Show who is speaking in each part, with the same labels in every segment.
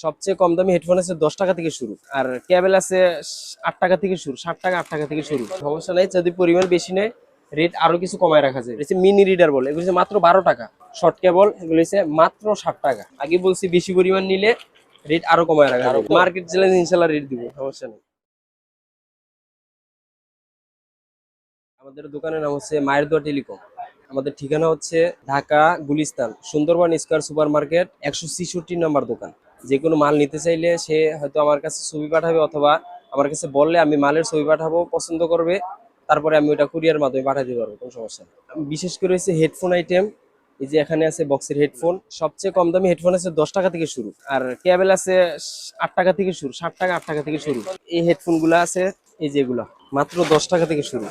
Speaker 1: সবচেয়ে কম দামি হেডফোন আছে 10 টাকা থেকে শুরু, আর কেবল আছে 8 টাকা থেকে শুরু, 7 টাকা 8 টাকা থেকে শুরু। সমস্যা নাই, যদি পরিমাণ বেশি নেয় রেট আরো কিছু কমায় রাখা যায়। এটা মিনি রিডার বলে, এগুলো হচ্ছে মাত্র 12 টাকা। শর্ট কেবল এগুলো হচ্ছে মাত্র 60 টাকা। আগে বলছি বেশি পরিমাণ নিলে রেট আরো কমায় রাখা যাবে। মার্কেট চ্যালেঞ্জ ইনশাআল্লাহ রেট দিব, সমস্যা নেই। আমাদের দোকানের নাম হচ্ছে মায়ের দোয়া টেলিকম। আমাদের ঠিকানা হচ্ছে Dhaka Gulistan Sundarban square super market 166 নম্বর দোকান। যে কোনো মাল নিতে চাইলে সে হয়তো আমার কাছে ছবি পাঠাবে, অথবা আমার কাছে বললে আমি মালের ছবি পাঠাবো, পছন্দ করবে, তারপরে আমি ওটা কুরিয়ার মাধ্যমে পাঠাতে পারবো, কোনো সমস্যা নেই। বিশেষ করে হচ্ছে হেডফোন আইটেম, এই যে এখানে আছে বক্সের হেডফোন। সবচেয়ে কম দামি হেডফোন আছে 10 টাকা থেকে শুরু, আর কেবল আছে 8 টাকা থেকে শুরু, 7 টাকা 8 টাকা থেকে শুরু। এই হেডফোন গুলা আছে, এই যেগুলা মাত্র 10 টাকা থেকে শুরু।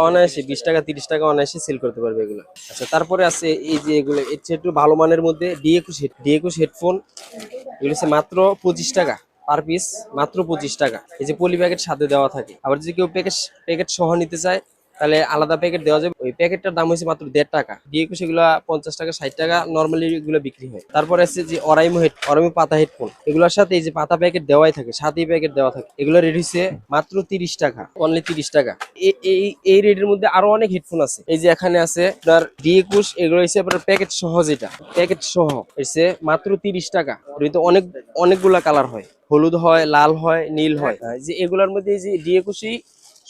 Speaker 1: অনায়াসে 20 টাকা 30 টাকা অনায়াসে সেল করতে পারবে এগুলো। আচ্ছা, তারপরে আছে এই যে এগুলো, এর চেয়ে একটু ভালো মানের মধ্যে ডি21 হেডফোন। এগুলো হচ্ছে মাত্র 25 টাকা পার পিস, মাত্র 25 টাকা। এই যে পলি প্যাকেট সাথে দেওয়া থাকে। আবার যদি কেউ প্যাকেট প্যাকেট সহ নিতে চায় তাহলে আলাদা প্যাকেট দেওয়া যাবে। ওই প্যাকেটটার দাম হচ্ছে মাত্র 1.5 টাকা। ডি21 এগুলো 50 টাকা 60 টাকা নর্মালি এগুলো বিক্রি হয়। তারপরে আছে যে অরাইমো পাতা হেডফোন, এগুলোর সাথে এই যে পাতা প্যাকেট দেওয়াই থাকে, সাথেই প্যাকেট দেওয়া থাকে। এগুলো রেট হচ্ছে মাত্র 30 টাকা, অনলি 30 টাকা। এই রেটের মধ্যে আরো অনেক হেডফোন আছে। এই যে এখানে আছে আপনার ডি21, এগুলো হচ্ছে আপনার প্যাকেট সহ, যেটা প্যাকেট সহ হচ্ছে মাত্র 30 টাকা। তো অনেকগুলা কালার হয়, হলুদ হয়, লাল হয়, নীল হয়। যে এগুলোর মধ্যে এই যে ডি21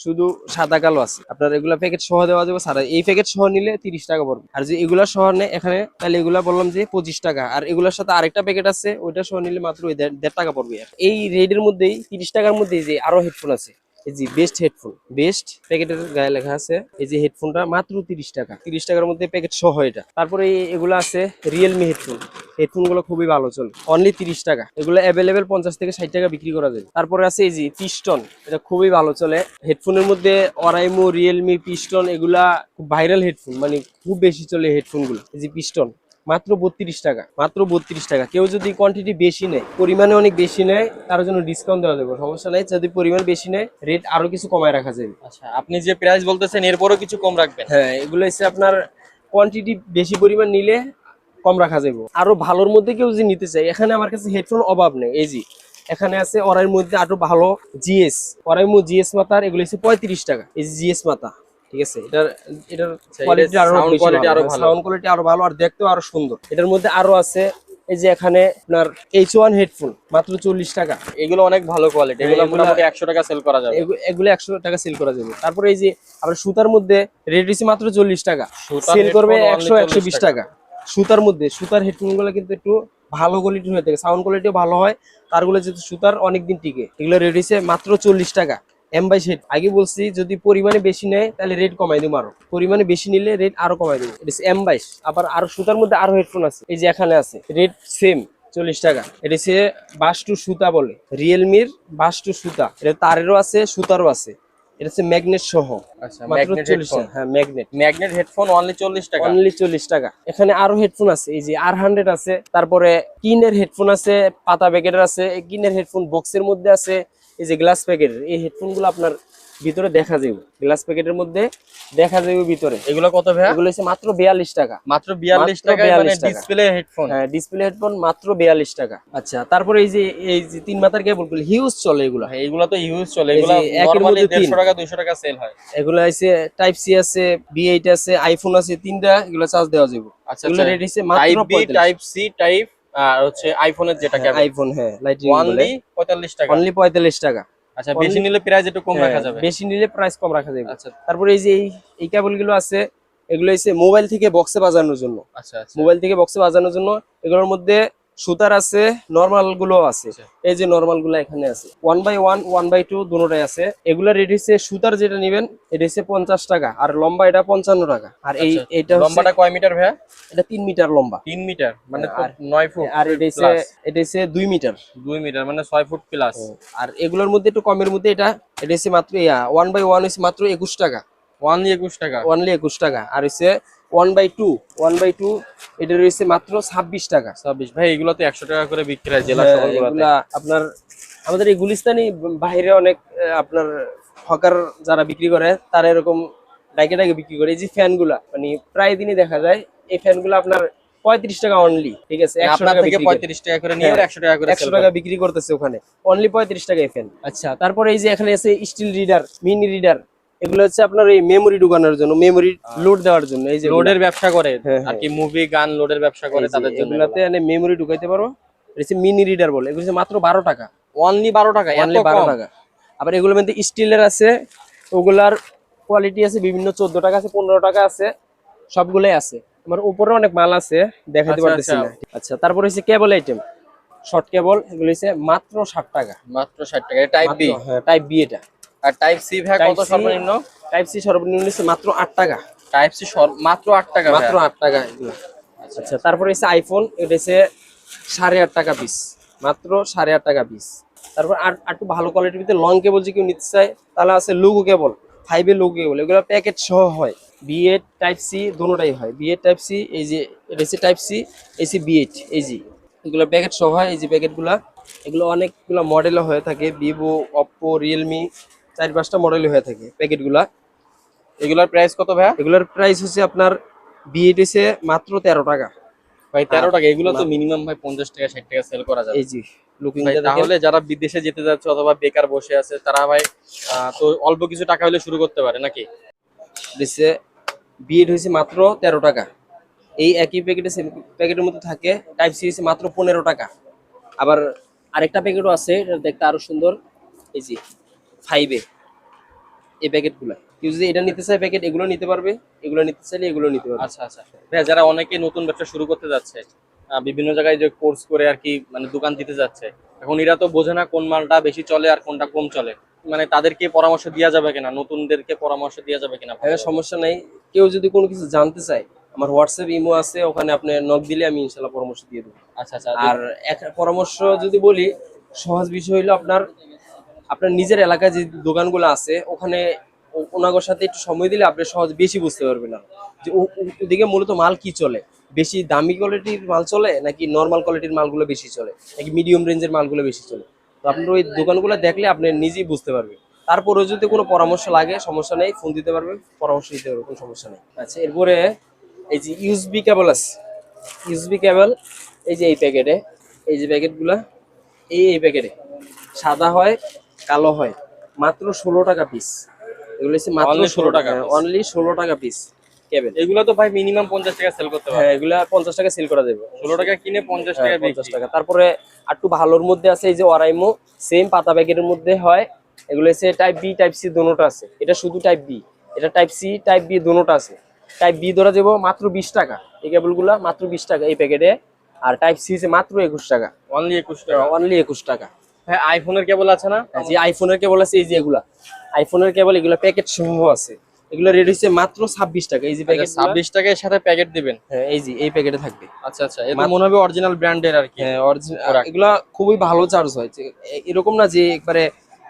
Speaker 1: শুধু সাদা কালো আছে। আপনার এগুলা প্যাকেট সহ দেওয়া যাবে সাদা। এই প্যাকেট সহ নিলে 30 টাকা পড়বে। আর যে এগুলা সহ নেয় এখানে, তাহলে এগুলা বললাম যে 25 টাকা। আর এগুলোর সাথে আরেকটা প্যাকেট আছে, ওইটা সহ নিলে মাত্র 1.5 টাকা পড়বে। এই রেটের মধ্যেই 30 টাকার মধ্যে যে আরো হেডফোন আছে। এই যে বেস্ট হেডফোন, বেস্ট প্যাকেটের গায়ে লেখা আছে। এই যে হেডফোনটা মাত্র 30 টাকা, 30 টাকার মধ্যে প্যাকেট সহ এটা। তারপরে এগুলো আছে রিয়েলমি হেডফোন। হেডফোন গুলো খুবই ভালো চলে, অনলি 30 টাকা। এগুলো অ্যাভেলেবেল 50 থেকে 60 টাকা বিক্রি করা যায়। তারপরে আছে এই যে পিস্টন, এটা খুবই ভালো চলে। হেডফোনের মধ্যে অরাইমো, রিয়েলমি, পিস্টন এগুলা খুব ভাইরাল হেডফোন, মানে খুব বেশি চলে হেডফোন গুলো। এই যে পিস্টন মাত্র 32 টাকা, মাত্র 32 টাকা। কেউ যদি কোয়ান্টিটি বেশি নেয়, পরিমাণে অনেক বেশি নেয়, তার জন্য ডিসকাউন্ট দেওয়া যাবে, সমস্যা নাই। যদি পরিমাণ বেশি নেয় রেট আরো কিছু কমায় রাখা যাবে।
Speaker 2: আচ্ছা, আপনি যে প্রাইস বলতেছেন এরপরও কিছু কম রাখবেন?
Speaker 1: হ্যাঁ, এগুলো হচ্ছে আপনার কোয়ান্টিটি বেশি পরিমাণ নিলে কম রাখা যাবে। আরো ভালোর মধ্যে কেউ যদি নিতে চায়, এখানে আমার কাছে হেডফোন অভাব নেই। এই যে এখানে আছে অরাইয়ের মধ্যে আরো ভালো জিএস, অরাইমো জিএস মাতার, এগুলো হচ্ছে 35 টাকা। এই যে জিএস মাতা, ঠিক আছে, এটার কোয়ালিটি আরো
Speaker 2: সাউন্ড
Speaker 1: বেশি
Speaker 2: কোয়ালিটি
Speaker 1: ভালো,
Speaker 2: আরো ভালো।
Speaker 1: সাউন্ড কোয়ালিটি আরো ভালো, আর দেখতেও আরো সুন্দর। এটার মধ্যে আরো আছে এই যে এখানে আপনার H1 হেডফোন মাত্র 40 টাকা।
Speaker 2: এগুলো অনেক ভালো কোয়ালিটি, এগুলো মোটামুটি 100 টাকা সেল করা যাবে।
Speaker 1: এগুলো 100 টাকা সেল করা যাবে। তারপরে এই যে আবার সুতার মধ্যে রেট হচ্ছে মাত্র 40 টাকা,
Speaker 2: সুতার
Speaker 1: সেল করবে
Speaker 2: হেডফোন অনলি
Speaker 1: 100
Speaker 2: 40
Speaker 1: 120
Speaker 2: টাকা।
Speaker 1: টাকা। সুতার মধ্যে, সুতার হেডফোন গুলো কিন্তু একটু ভালো কোয়ালিটির হয়ে থাকে, সাউন্ড কোয়ালিটিও ভালো হয়। তারগুলো যেহেতু সুতার অনেকদিন টিকে, এগুলো রেট হচ্ছে মাত্র 40 টাকা। M22 হেড, আগে বলছি যদি পরিমাণে বেশি নেয় তাহলে রেট কমাই দেবো, আরো পরিমাণে বেশি নিলে রেট আরো কমাই দেবো। এটা হচ্ছে M22। আবার আরো সুতার মধ্যে আরো হেডফোন আছে, এই যে এখানে আছে, রেট সেম 40 টাকা। এটা হচ্ছে বাস টু সুতা বলে, রিয়েলমির বাস টু সুতা। এটা তারেরও আছে, সুতারও আছে। এটা হচ্ছে ম্যাগনেট সহ,
Speaker 2: আচ্ছা,
Speaker 1: মাত্র
Speaker 2: ম্যাগনেট
Speaker 1: 40
Speaker 2: হেডফোন।
Speaker 1: টাকা। হ্যাঁ, ম্যাগনেট,
Speaker 2: ম্যাগনেট হেডফোন অনলি 40 টাকা।
Speaker 1: অনলি 40 টাকা। এখানে আরো হেডফোন আছে, এই যে R100 আছে, তারপরে কিনের হেডফোন আছে, পাতা প্যাকেটের আছে। এই কিনের হেডফোন বক্সের মধ্যে আছে, এই যে গ্লাস প্যাকেটের। এই হেডফোন গুলো আপনার ভিতরে দেখা যাবে, গ্লাস প্যাকেটের মধ্যে দেখা যাবে ভিতরে।
Speaker 2: এগুলো কত ভাইয়া?
Speaker 1: এগুলো হচ্ছে মাত্র 42 টাকা,
Speaker 2: মাত্র 42
Speaker 1: মাত্র
Speaker 2: টাকায়, মানে
Speaker 1: 42 টাকা।
Speaker 2: Display headphone.
Speaker 1: হ্যাঁ, ডিসপ্লে হেডফোন মাত্র 42 টাকা। আচ্ছা, তারপরে এই যে 3 মাথার কেবল গুলো হিউজ চলে এগুলা।
Speaker 2: ভাই এগুলো তো ইউজ চলে,
Speaker 1: এই
Speaker 2: এগুলো
Speaker 1: যে একের
Speaker 2: নরমালি
Speaker 1: মধ্যে 3,
Speaker 2: 150 টাকা 200 টাকা সেল হয়।
Speaker 1: এগুলো আছে টাইপ সি আছে, B8 আছে, আইফোন আছে, তিনটা। এগুলো চার্জ দেওয়া যাবে।
Speaker 2: আচ্ছা
Speaker 1: এগুলো
Speaker 2: আচ্ছা,
Speaker 1: রেট হচ্ছে মাত্র
Speaker 2: type B,
Speaker 1: 45।
Speaker 2: Type C, type আর হচ্ছে আইফোনের যেটা
Speaker 1: হ্যাঁ,
Speaker 2: কেবল,
Speaker 1: আইফোন, হ্যাঁ, লাইটিং বলে।
Speaker 2: অনলি 45 টাকা।
Speaker 1: অনলি 45 টাকা।
Speaker 2: আচ্ছা, বেশি
Speaker 1: অনলি,
Speaker 2: নিলে প্রাইস একটু কম
Speaker 1: হ্যাঁ,
Speaker 2: রাখা যাবে।
Speaker 1: বেশি নিলে প্রাইস কম রাখা যাবে।
Speaker 2: আচ্ছা
Speaker 1: তারপরে এই যে এই কেবল গুলো আছে, এগুলো হচ্ছে মোবাইল থেকে বক্সে বাজানোর জন্য।
Speaker 2: আচ্ছা আচ্ছা
Speaker 1: মোবাইল থেকে বক্সে বাজানোর জন্য। এগুলোর মধ্যে সুতার আছে, নরমাল গুলো আছে।
Speaker 2: আচ্ছা।
Speaker 1: এই যে নরমাল গুলো এখানে আছে, 1/1 1/2 দুটোটাই আছে। এগুলা রেট হচ্ছে সুতার যেটা নিবেন এটা হচ্ছে 50 টাকা, আর লম্বা এটা 55 টাকা। আর
Speaker 2: আচ্ছা,
Speaker 1: এইটা হচ্ছে,
Speaker 2: লম্বাটা কয় মিটার ভাইয়া?
Speaker 1: এটা 3 মিটার লম্বা।
Speaker 2: 3 মিটার, মানে তো
Speaker 1: আর
Speaker 2: 9 ফুট
Speaker 1: আর
Speaker 2: প্লাস।
Speaker 1: এটা হচ্ছে 2 মিটার।
Speaker 2: 2 মিটার মানে 6 ফুট প্লাস।
Speaker 1: আর এগুলোর মধ্যে একটু কমের মধ্যে এটা হচ্ছে মাত্র 1/1 হচ্ছে মাত্র 21 টাকা,
Speaker 2: অনলি 21 টাকা।
Speaker 1: অনলি 21 টাকা। আর হচ্ছে 1/2 এটা রয়েছে মাত্র 26 টাকা।
Speaker 2: 26 ভাই, এগুলো তো 100 টাকা করে বিক্রি হয় জেলা
Speaker 1: হ্যাঁ,
Speaker 2: শহরগুলোতে।
Speaker 1: এগুলা আপনার আমাদের এই গুলিস্তানি বাইরে অনেক আপনার হকার যারা বিক্রি করে তারা এরকম ডাইকে ডাইকে বিক্রি করে। এই যে ফ্যান গুলা, মানে প্রায় দিনই দেখা যায় এই ফ্যান গুলা আপনার 35 টাকা অনলি, ঠিক আছে। 100
Speaker 2: আপনার
Speaker 1: টাকা
Speaker 2: থেকে
Speaker 1: বিক্রি করে।
Speaker 2: 35 টাকা করে নিয়ে
Speaker 1: হ্যাঁ,
Speaker 2: 100 টাকা করে
Speaker 1: 100
Speaker 2: সেল
Speaker 1: টাকা বিক্রি করতেছে ওখানে, অনলি 35 টাকায় ফ্যান। আচ্ছা, তারপরে এই যে এখানে আছে স্টিল রিডার, মিনি রিডার, এগুলো হচ্ছে আপনার এই মেমোরি ঢুকানোর জন্য, মেমোরি লোড দেওয়ার জন্য। এই যে
Speaker 2: লোডের ব্যবসা করে
Speaker 1: হ্যাঁ,
Speaker 2: আর কি, মুভি গান লোডের ব্যবসা করে তাদের জন্য
Speaker 1: এগুলাতে মেমোরি ঢুকাইতে পারো। এটা হচ্ছে মিনি রিডার বলে, এগুলো হচ্ছে মাত্র 12 টাকা,
Speaker 2: অনলি 12 টাকা, এত
Speaker 1: অনলি 12
Speaker 2: কম?
Speaker 1: টাকা। আবার এগুলোর মধ্যে স্টিলের আছে, ওগুলার কোয়ালিটি আছে বিভিন্ন, 14 টাকা আছে, 15 টাকা আছে, সবগুলোই আছে। আমার উপরে অনেক মাল আছে, দেখাতে
Speaker 2: আচ্ছা,
Speaker 1: পারতেছি
Speaker 2: আচ্ছা।
Speaker 1: না। আচ্ছা, তারপরে হচ্ছে কেবল আইটেম, শর্ট কেবল, এগুলো হচ্ছে মাত্র 60 টাকা।
Speaker 2: মাত্র 60 টাকা। Type B?
Speaker 1: হ্যাঁ, টাইপ বি এটা।
Speaker 2: আর টাইপ সি ভাই কত সর্বনিম্ন?
Speaker 1: টাইপ সি সর্বনিম্ন হচ্ছে মাত্র 8 টাকা।
Speaker 2: টাইপ সি মাত্র 8 টাকা
Speaker 1: মাত্র
Speaker 2: ভাই?
Speaker 1: 8 টাকা এগুলো। আচ্ছা, তারপরে হচ্ছে আইফোন, এটা হচ্ছে 8.5 টাকা পিস, মাত্র 8.5 টাকা পিস। তারপর আর একটু ভালো কোয়ালিটির ভিতরে লং কেবল যদি কেউ নিতে চায়, তাহলে আছে লুগো কেবল, 5 এর লুগো কেবল, এগুলো প্যাকেট সহ হয়। B8 টাইপ সি দুটোটাই হয়, B8 টাইপ সি, এই যে এটা হচ্ছে টাইপ সি, এই সি B8, এই যে এগুলো প্যাকেট সহ হয়। এই যে প্যাকেটগুলা, এগুলো অনেকগুলো মডেলও হয়ে থাকে, ভিভো, অপ্পো, রিয়েলমি, 4-5টা মডেলই হয়ে থাকে প্যাকেটগুলা।
Speaker 2: এগুলোর প্রাইস কত ভাই?
Speaker 1: এগুলোর প্রাইস হচ্ছে আপনার B8 হচ্ছে মাত্র 13 টাকা।
Speaker 2: ভাই 13 টাকা? এগুলো তো মিনিমাম ভাই 50 টাকা 60 টাকা সেল করা যাবে।
Speaker 1: এই যে লুকিং
Speaker 2: ভাই তাহলে যারা বিদেশে যেতে যাচ্ছে অথবা বেকার বসে আছে তারা ভাই তো অল্প কিছু টাকা হলে শুরু করতে পারে নাকি?
Speaker 1: দিচ্ছে B8 হয়েছে মাত্র 13 টাকা। এই একই প্যাকেটে, সেম প্যাকেটের মধ্যে থাকে টাইপ সি হচ্ছে মাত্র 15 টাকা। আবার আরেকটা প্যাকেটও আছে, এটা দেখতে আরো সুন্দর, এই যে 5 এই প্যাকেটগুলো। কেউ যদি এটা নিতে চায় প্যাকেট, এগুলো নিতে পারবে, এগুলো নিতে চাইলে এগুলো নিতে পারবে।
Speaker 2: আচ্ছা আচ্ছা ভাই, যারা অনেকে নতুন ব্যবসা শুরু করতে যাচ্ছে, বিভিন্ন জায়গায় যে কোর্স করে আর কি মানে দোকান দিতে যাচ্ছে, এখন এরা তো বোঝে না কোন মালটা বেশি চলে আর কোনটা কম চলে, মানে তাদেরকে পরামর্শ দেওয়া যাবে কিনা, নতুনদেরকে পরামর্শ দেওয়া যাবে কিনা?
Speaker 1: হ্যাঁ, সমস্যা নাই। কেউ যদি কোনো কিছু জানতে চায়, আমার হোয়াটসঅ্যাপ, ইমো আছে, ওখানে আপনি নক দিলে আমি ইনশাল্লাহ পরামর্শ দিয়ে দেবো।
Speaker 2: আচ্ছা আচ্ছা।
Speaker 1: আর এক পরামর্শ যদি বলি, সহজ বিষয় হলো আপনার আপনার নিজের এলাকায় যে দোকানগুলো আছে, ওখানে ওনাগোর সাথে একটু সময় দিলে আপনি সহজ বেশি বুঝতে পারবেন না যে ওদিকে মূলত মাল কি চলে, বেশি দামি কোয়ালিটির মাল চলে নাকি নর্মাল কোয়ালিটির মালগুলো বেশি চলে, নাকি মিডিয়াম রেঞ্জের মালগুলো বেশি চলে। তো আপনার ওই দোকানগুলো দেখলে আপনি নিজেই বুঝতে পারবেন। তারপরেও যদি কোনো পরামর্শ লাগে, সমস্যা নেই, ফোন দিতে পারবেন, পরামর্শ দিতে পারবেন, কোনো সমস্যা নেই। আচ্ছা, এরপরে এই যে ইউএসবি কেবল আছে, ইউএসবি কেবল, এই যে এই প্যাকেটে, এই যে প্যাকেটগুলা, এই প্যাকেটে সাদা হয়, কালো হয়, মাত্র 16 টাকা পিস। এগুলো হচ্ছে মাত্র
Speaker 2: Only 16 টাকা
Speaker 1: অনলি 16 টাকা পিস কেবল।
Speaker 2: এগুলো তো ভাই মিনিমাম 50 টাকা সেল করতে পারে।
Speaker 1: হ্যাঁ, এগুলা 50 টাকা সেল করা যাবে।
Speaker 2: 16 টাকা কিনে 50 টাকা
Speaker 1: হ্যাঁ, 50
Speaker 2: বিক্রি।
Speaker 1: টাকা। তারপরে একটু ভালোর মধ্যে আছে এই যে ওরাইমো, সেম পাতা প্যাকেটের মধ্যে হয়। এগুলো হচ্ছে টাইপ বি, টাইপ সি দুটোটা আছে। এটা শুধু টাইপ বি, এটা টাইপ সি, টাইপ বি দুটোটা আছে। টাইপ বি ধরা যাবো মাত্র 20 টাকা, এই কেবলগুলা মাত্র 20 টাকা এই প্যাকেটে। আর টাইপ সি হচ্ছে মাত্র 21 টাকা,
Speaker 2: অনলি 21 টাকা।
Speaker 1: অনলি 21 টাকা।
Speaker 2: ভাই আইফোনের কেবল আছে না?
Speaker 1: যে আইফোনের কেবল আছে, এই যে এগুলা আইফোনের কেবল, এগুলা প্যাকেট সহ আছে। এগুলো রেট হচ্ছে মাত্র 26 টাকা। এই যে প্যাকেট
Speaker 2: 26 টাকার সাথে প্যাকেট দিবেন?
Speaker 1: হ্যাঁ, এই যে এই প্যাকেটে থাকবে।
Speaker 2: আচ্ছা আচ্ছা, এটা মনে হবে অরিজিনাল ব্র্যান্ডের আর কি।
Speaker 1: হ্যাঁ, অরিজিনাল। এগুলা খুবই ভালো চার্জ হয়, এরকম না যে একবারে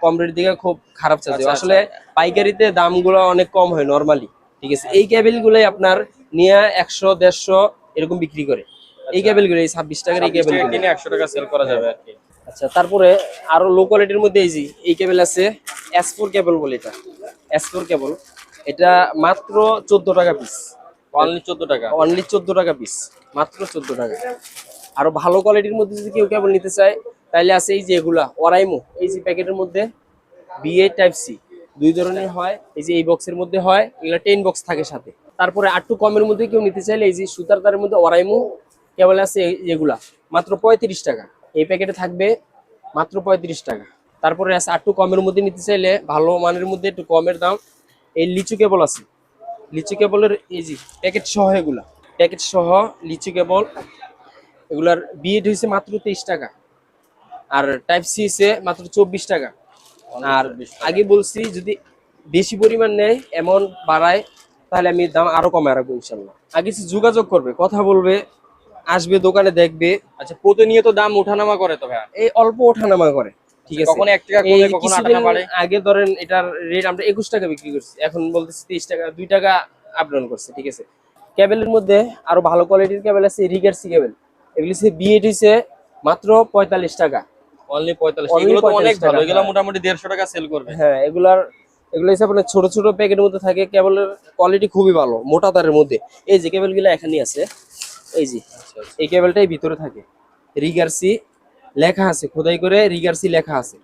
Speaker 1: কম রেট দিকে খুব খারাপ চার্জ হয়। আসলে পাইকারিতে দামগুলো অনেক কম হয় নরমালি, ঠিক আছে। এই কেবল গুলোই আপনার নিয়ে 100, 150 এরকম বিক্রি করে। এই কেবল গুলো, এই 26 টাকার এই কেবল
Speaker 2: কিনে 100 টাকা সেল করা যাবে আর কি।
Speaker 1: আচ্ছা, তারপরে আরো লো কোয়ালিটির মধ্যে এই যে এই কেবল আছে, S4 কেবল বলে, এটা S4 কেবল। এটা মাত্র 14 টাকা পিস,
Speaker 2: অনলি 14 টাকা?
Speaker 1: অনলি 14 টাকা পিস, মাত্র 14 টাকা। আরো ভালো কোয়ালিটির মধ্যে যদি কেউ কেবল নিতে চায়, তাহলে আছে এই যে এগুলা ওরাইমো, এই যে প্যাকেটের মধ্যে B8 টাইপ সি দুই ধরনের হয়। এই যে এই বক্সের মধ্যে হয়, এগুলা 10 বক্স থাকে সাথে। তারপরে একটু কমের মধ্যে কেউ নিতে চাইলে এই যে সুতার তারের মধ্যে ওরাইমো কেবল আছে, এগুলা মাত্র 35 টাকা। এই প্যাকেটে থাকবে মাত্র 35 টাকা। তারপরে আছে একটু কমের মধ্যে নিতে চাইলে, ভালো মানের মধ্যে একটু কমের দাম, এই লিচু কেবল আছে। লিচু কেবলের এই যে প্যাকেট সহ, এগুলা প্যাকেট সহ লিচু কেবল। এগুলার B8 হয়েছে মাত্র 23 টাকা, আর টাইপ সি হয়েছে মাত্র 24 টাকা। আর আগে বলছি, যদি বেশি পরিমাণ নেয়, অ্যামাউন্ট বাড়ায়, তাহলে আমি দাম আরো কমায় রাখবো ইনশাল্লাহ। আগে যোগাযোগ করবে, কথা বলবে, আসবে দোকানে দেখবে।
Speaker 2: আচ্ছা, প্রতিনিয়ত দাম ওঠানামা করে তো ভাই?
Speaker 1: এই অল্প ওঠানামা করে, ঠিক আছে।
Speaker 2: কখনো 1 টাকা
Speaker 1: এই
Speaker 2: কমে কখনো 8
Speaker 1: কিছুদিন
Speaker 2: টাকা বাড়ে।
Speaker 1: আগে ধরেন এটার রেট আমরা 21 টাকা বিক্রি করছি, এখন বলতেছি 23 টাকা, 2 টাকা আপ ডাউন করছে, ঠিক আছে। কেবলের মধ্যে আরো ভালো কোয়ালিটির কেবল আছে, রিগার্সি কেবল। এগুলি হচ্ছে B8 হচ্ছে মাত্র 45 টাকা,
Speaker 2: অনলি 45।
Speaker 1: Only
Speaker 2: এগুলো তো অনেক
Speaker 1: 45
Speaker 2: ভালো,
Speaker 1: টাকা,
Speaker 2: এগুলো
Speaker 1: হ্যাঁ।
Speaker 2: মোটামুটি 150 টাকা সেল করবে।
Speaker 1: হ্যাঁ, এগুলো হচ্ছে আপনার ছোট ছোট প্যাকেটের মধ্যে থাকে, কেবলের কোয়ালিটি খুবই ভালো, মোটা তারের মধ্যে। এই যে কেবলগুলো এখানে আছে, এই যে
Speaker 2: আচ্ছা আচ্ছা।
Speaker 1: এই কেবলটাই ভিতরে থাকে, রিগার্সি লেখা আছে, খোদাই করে রিগার্সি লেখা আছে।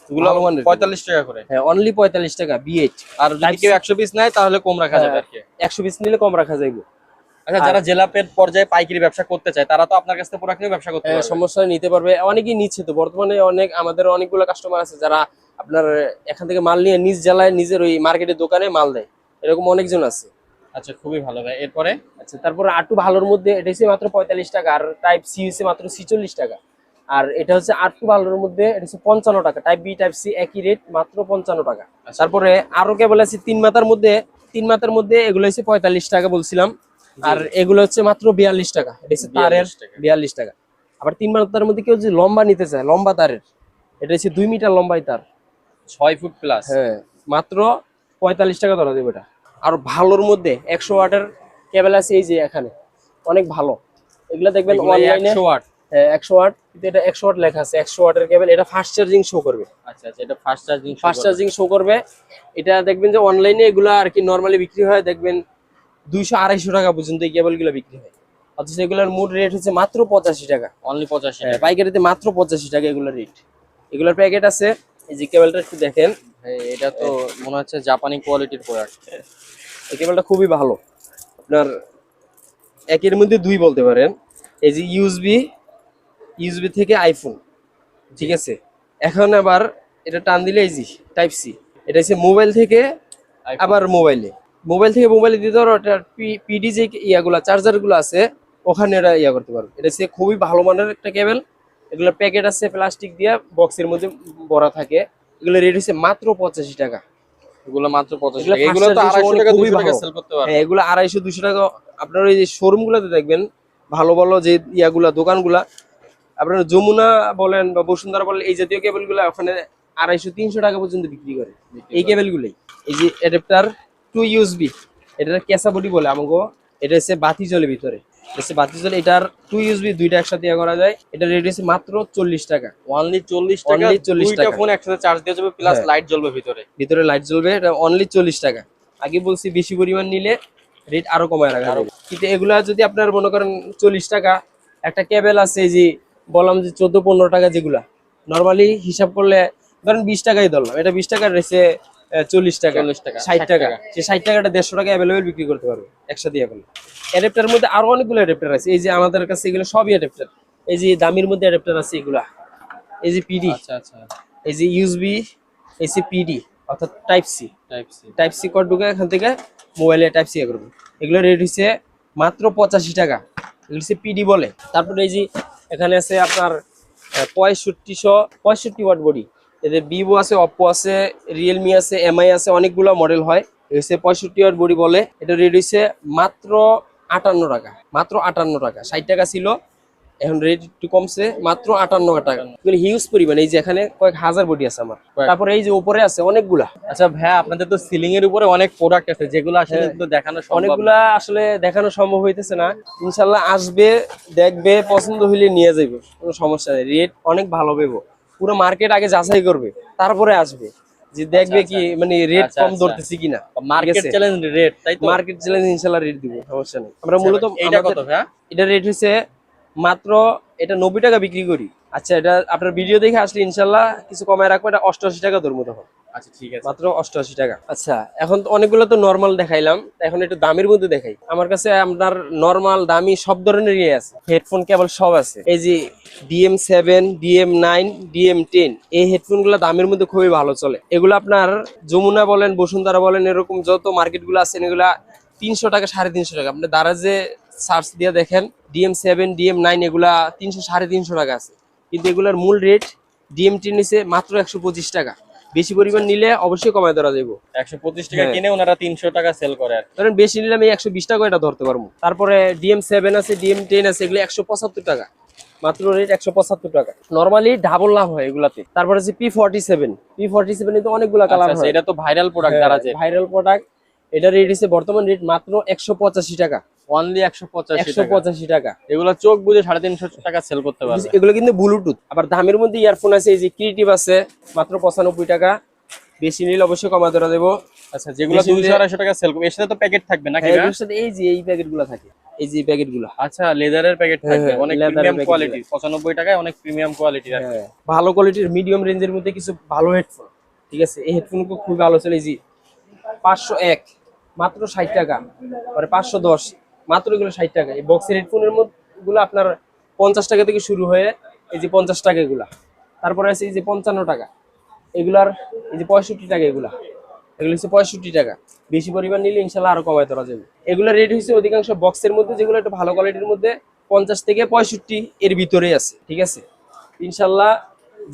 Speaker 2: এগুলো
Speaker 1: ভালো মানের
Speaker 2: 45 টাকা করে।
Speaker 1: হ্যাঁ, অনলি 45 টাকা B8।
Speaker 2: আর যদি কেউ 100 পিস নেয় তাহলে কম রাখা যাবে আর কি।
Speaker 1: 100 পিস নিলে কম রাখা যাবে।
Speaker 2: আচ্ছা, যারা জেলা পেট পর্যায়ে পাইকারি ব্যবসা করতে চায় তারা তো আপনার কাছ থেকে প্রোডাক্ট নিয়ে ব্যবসা করতে পারবে।
Speaker 1: সমস্যা নিতে পারবে, অনেকেই নিচ্ছে তো বর্তমানে। অনেক আমাদের অনেকগুলো কাস্টমার আছে যারা আপনার এখান থেকে মাল নিয়ে নিজ জেলায় নিজের ওই মার্কেটের দোকানে মাল দেয়, এরকম অনেকজন আছে।
Speaker 2: আচ্ছা, খুবই ভালো ভাই। এরপরে
Speaker 1: আচ্ছা, তারপরে আটু ভালোর মধ্যে এটা হচ্ছে মাত্র 45 টাকা, আর টাইপ সি হচ্ছে মাত্র 46 টাকা। আর এটা হচ্ছে আটু ভালোর মধ্যে এটা হচ্ছে 55 টাকা, টাইপ বি টাইপ সি একই রেট, মাত্র 55 টাকা। তারপরে আরো কেবল আছে তিন মাথার মধ্যে এগুলো হচ্ছে 45 টাকা বলছিলাম, আর এগুলো হচ্ছে মাত্র 42 টাকা। এটা হচ্ছে তারের
Speaker 2: 42 টাকা।
Speaker 1: 42 টাকা। আবার তিন মাথার মধ্যে কেউ যদি লম্বা নিতে চায়, লম্বা তারের, এটা হচ্ছে 2 মিটার লম্বাই তার,
Speaker 2: 6 ফুট প্লাস।
Speaker 1: হ্যাঁ, মাত্র 45 টাকা ধরা দেবে এটা। আর ভালোর মধ্যে 100 ওয়াটের কেবল আছে এই যে এখানে, অনেক ভালো। এগুলা দেখবেন
Speaker 2: এগুলো
Speaker 1: অনলাইনে
Speaker 2: 100 ওয়াট।
Speaker 1: 100 ওয়াট, কিন্তু এটা 100 ওয়াট লেখা আছে। 100 ওয়াটের কেবল, এটা ফাস্ট চার্জিং শো করবে।
Speaker 2: আচ্ছা আচ্ছা, এটা ফাস্ট
Speaker 1: চার্জিং শো করবে। এটা দেখবেন যে অনলাইনে এগুলা আর কি নরমালি বিক্রি হয়, দেখবেন 200-250 টাকা পর্যন্ত এই কেবল গুলো বিক্রি হয়। অথচ এগুলোর মূল রেট হচ্ছে মাত্র 85 টাকা।
Speaker 2: অনলি 85 টাকা।
Speaker 1: পাইকারিতে মাত্র 85 টাকা এগুলোর রেট। এগুলোর প্যাকেট আছে, এই যে কেবলটা একটু দেখেন,
Speaker 2: এটা তো মনে হচ্ছে জাপানি কোয়ালিটির প্রোডাক্ট।
Speaker 1: এই কেবলটা খুবই ভালো। আপনার একের মধ্যে দুই বলতে পারেন। এই যে ইউএসবি থেকে আইফোন, ঠিক আছে। এখন আবার এটা টান দিলে এই যে টাইপ সি, এটা হচ্ছে মোবাইল থেকে আবার মোবাইল থেকে মোবাইলে দিতে পারো। এটা পিডি যে ইয়াগুলা চার্জার গুলো আছে ওখানে এটা ইয়া করতে পারবে। এটা হচ্ছে খুবই ভালো মানের একটা কেবল। এগুলোর প্যাকেট আছে প্লাস্টিক দিয়া, বক্সের মধ্যে ভরা থাকে। এগুলো রেট হচ্ছে মাত্র 85 টাকা।
Speaker 2: এগুলো মাত্র 85
Speaker 1: এগুলো
Speaker 2: টাকা। এগুলো তো
Speaker 1: ফাস্ট
Speaker 2: 250 টাকা
Speaker 1: খুবই
Speaker 2: 200 টাকা
Speaker 1: ভালো।
Speaker 2: সেল করতে পারবে।
Speaker 1: হ্যাঁ, এগুলো 250-200 টাকা। আপনার ওই যে শোরুম গুলাতে দেখবেন ভালো ভালো যে ইয়াগুলা দোকানগুলা, আপনার যমুনা বলেন বা বসুন্ধরা বলেন, এই জাতীয় কেবল গুলা ওখানে 250-300 টাকা পর্যন্ত বিক্রি করে এই কেবল গুলাই। এই যে অ্যাডাপ্টার টু ইউএসবি, এটা ক্যাসা বডি বলে আমাগো। এটা হচ্ছে বাতি জ্বলে ভিতরে, এটা হচ্ছে বাতি জ্বলে। এটার টু ইউএসবি দুইটা একসাথে ইয়া করা যায়। এটা রেট হচ্ছে মাত্র 40 টাকা।
Speaker 2: অনলি 40 টাকা।
Speaker 1: Only 40
Speaker 2: দুইটা
Speaker 1: টাকা।
Speaker 2: ফোন একসাথে চার্জ দেওয়া যাবে, প্লাস
Speaker 1: হ্যাঁ।
Speaker 2: লাইট জ্বলবে ভিতরে।
Speaker 1: ভিতরে লাইট জ্বলবে। এটা অনলি 40 টাকা। আগে বলছি বেশি পরিমাণ নিলে রেট আরো কমায় রাখা যাবে। কিন্তু এগুলা যদি আপনার মনে করেন 40 টাকা, একটা কেবল আছে এই যে বললাম যে 14-15 টাকা, যেগুলা নরমালি হিসাব করলে ধরেন 20 টাকাই ধরলাম, এটা 20 টাকার রেসে 40 টাকা
Speaker 2: 40 টাকা,
Speaker 1: 60 টাকা।
Speaker 2: 60
Speaker 1: সে 60 টাকাটা 150 টাকা অ্যাভেলেবেল বিক্রি করতে পারবে একসাথে এখন। অ্যাডাপ্টারের মধ্যে আরো অনেকগুলো অ্যাডাপ্টার আছে, এই যে আমাদের কাছে এগুলো সবই অ্যাডাপ্টার। এই যে দামির মধ্যে অ্যাডাপ্টার আছে এগুলা, এই যে পিডি,
Speaker 2: আচ্ছা আচ্ছা,
Speaker 1: এই যে ইউএসবি, এই যে পিডি অর্থাৎ টাইপ সি কর্ড ঢুকে এখান থেকে মোবাইলে টাইপ সি করবে। এগুলো রেট হচ্ছে মাত্র 85 টাকা। এগুলো হচ্ছে পিডি বলে। তারপরে এই যে এখানে আছে আপনার 65 ওয়াট বডি। এতে ভিভো আছে, অপ্পো আছে, রিয়েলমি আছে, এমআই আছে, অনেকগুলো মডেল হয়। এটা হচ্ছে 65 ওয়াট বডি বলে। এটা রেট হচ্ছে মাত্র 58 টাকা। মাত্র 58 টাকা। 60 টাকা ছিল, এখন রেট একটু কমছে, মাত্র 58 টাকা। এগুলো হিউজ পরিমাণ। এই যে এখানে কয়েক হাজার বডি আছে আমার। তারপরে এই যে উপরে আছে অনেকগুলা।
Speaker 2: আচ্ছা ভাইয়া, আপনাদের তো সিলিং এর উপরে অনেক প্রোডাক্ট আছে যেগুলো আসলে তো দেখানো সম্ভব না।
Speaker 1: অনেকগুলা আসলে দেখানো সম্ভব হইতেছে না। ইনশাল্লাহ আসবে, দেখবে, পছন্দ হইলে নিয়ে যাইবে, কোনো সমস্যা নেই। রেট অনেক ভালো পেবো। পুরো মার্কেট আগে যাচাই করবে, তারপরে আসবে, যে দেখবে কি মানে রেট
Speaker 2: আচ্ছা,
Speaker 1: কম
Speaker 2: আচ্ছা।
Speaker 1: ধরতেছি কিনা।
Speaker 2: মার্কেট চ্যালেঞ্জ রেট, তাই তো?
Speaker 1: মার্কেট চ্যালেঞ্জ ইনশাল্লাহ রেট দিব, সমস্যা নেই। আমরা
Speaker 2: আচ্ছা
Speaker 1: মূলত
Speaker 2: ভাই, এইটা কত ভাইয়া?
Speaker 1: এটা রেট হচ্ছে মাত্র, এটা 90 টাকা বিক্রি করি। আচ্ছা, এটা আপনার ভিডিও দেখে আসলে ইনশাল্লাহ কিছু কমায় রাখবো। এটা 88 টাকা ধরবো তখন,
Speaker 2: আচ্ছা ঠিক আছে।
Speaker 1: মাত্র 88 টাকা। আচ্ছা, এখন তো অনেকগুলো তো নরমাল দেখাইলাম, এখন একটু দামের মধ্যে দেখাই। আমার কাছে আপনার নরমাল দামি সব ধরনেরই আছে, হেডফোন কেবল সব আছে। এই যে DM7, DM9, DM10, এই হেডফোন গুলো দামের মধ্যে খুবই ভালো চলে। এগুলো আপনার যমুনা বলেন, বসুন্ধরা বলেন, এরকম যত মার্কেট গুলো আছে এগুলা 300 টাকা, 350 টাকা। আপনি দারাজে সার্চ দিয়ে দেখেন, DM7, DM9 এগুলা 300-350 টাকা আছে। কিন্তু এগুলার মূল রেট DM10 নিচে মাত্র 125 টাকা। বেশি পরিমাণ নিলে অবশ্যই কমায় ধরা যাবো।
Speaker 2: 125 টাকা
Speaker 1: হ্যাঁ।
Speaker 2: কিনে ওনারা 300 টাকা সেল করে আর কি।
Speaker 1: ধরেন বেশি নিলে আমি 120 টাকা এটা ধরতে পারবো। তারপরে DM7 আছে, DM10 আছে, এগুলো 175 টাকা। মাত্র রেট 175 টাকা। নরমালি ডাবল লাভ হয় এগুলাতে। তারপরে আছে P47 এ তো অনেকগুলা কালার
Speaker 2: আচ্ছা,
Speaker 1: হয়।
Speaker 2: এটা তো ভাইরাল প্রোডাক্ট দ্বারা যে
Speaker 1: ভাইরাল প্রোডাক্ট। এটা রেট হচ্ছে বর্তমান রেট মাত্র 185 টাকা।
Speaker 2: অনলি 185 টাকা।
Speaker 1: 185 টাকা।
Speaker 2: এগুলো চোখ বুঝে 350 টাকা সেল করতে পারবে।
Speaker 1: এগুলো কিন্তু ব্লুটুথ। আবার দামের মধ্যে ইয়ারফোন আছে, এই যে ক্রিয়েটিভ আছে, মাত্র 95 টাকা। বেশি নিলে অবশ্যই কমা ধরা দেবো।
Speaker 2: আচ্ছা, যেগুলো 200-250 টাকা সেল করবে, এর সাথে তো প্যাকেট থাকবে নাকি ভাইয়া?
Speaker 1: এর সাথে এই যে এই প্যাকেট গুলো থাকে, এই যে প্যাকেটগুলো।
Speaker 2: আচ্ছা, লেদারের প্যাকেট
Speaker 1: হ্যাঁ,
Speaker 2: থাকবে, অনেক
Speaker 1: leather এর
Speaker 2: প্রিমিয়াম
Speaker 1: packet
Speaker 2: কোয়ালিটি, 95 টাকায় অনেক প্রিমিয়াম কোয়ালিটির আর কি।
Speaker 1: হ্যাঁ, ভালো কোয়ালিটির মিডিয়াম রেঞ্জের মধ্যে কিছু ভালো হেডফোন, ঠিক আছে। এই হেডফোনগুলো খুব ভালো চলে। জি 501 মাত্র 60 টাকা, পরে 510 মাত্র, এগুলো 60 টাকা। এই বক্সের হেডফোনের মধ্যে গুলো আপনার 50 টাকা থেকে শুরু হয়ে এই যে 50 টাকা এগুলা, তারপরে আছে এই যে 55 টাকা এগুলার, এই যে 65 টাকা এগুলা, এগুলো হচ্ছে 65 টাকা। বেশি পরিমাণ নিলে ইনশাল্লাহ আরো কমায় তোলা যাবে। এগুলো রেট হচ্ছে অধিকাংশ বক্সের মধ্যে, যেগুলো একটু ভালো কোয়ালিটির মধ্যে 50 থেকে 65 এর ভিতরেই আছে, ঠিক আছে। ইনশাল্লাহ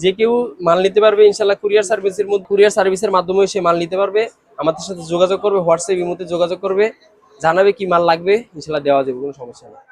Speaker 1: যে কেউ মাল নিতে পারবে ইনশাল্লাহ। কুরিয়ার সার্ভিসের মাধ্যমে সে মাল নিতে পারবে। আমাদের সাথে যোগাযোগ করবে, হোয়াটসঅ্যাপ ইমোতে যোগাযোগ করবে, জানাবে কি মাল লাগবে, ইনশাল্লাহ দেওয়া যাবে, কোনো সমস্যা নেই।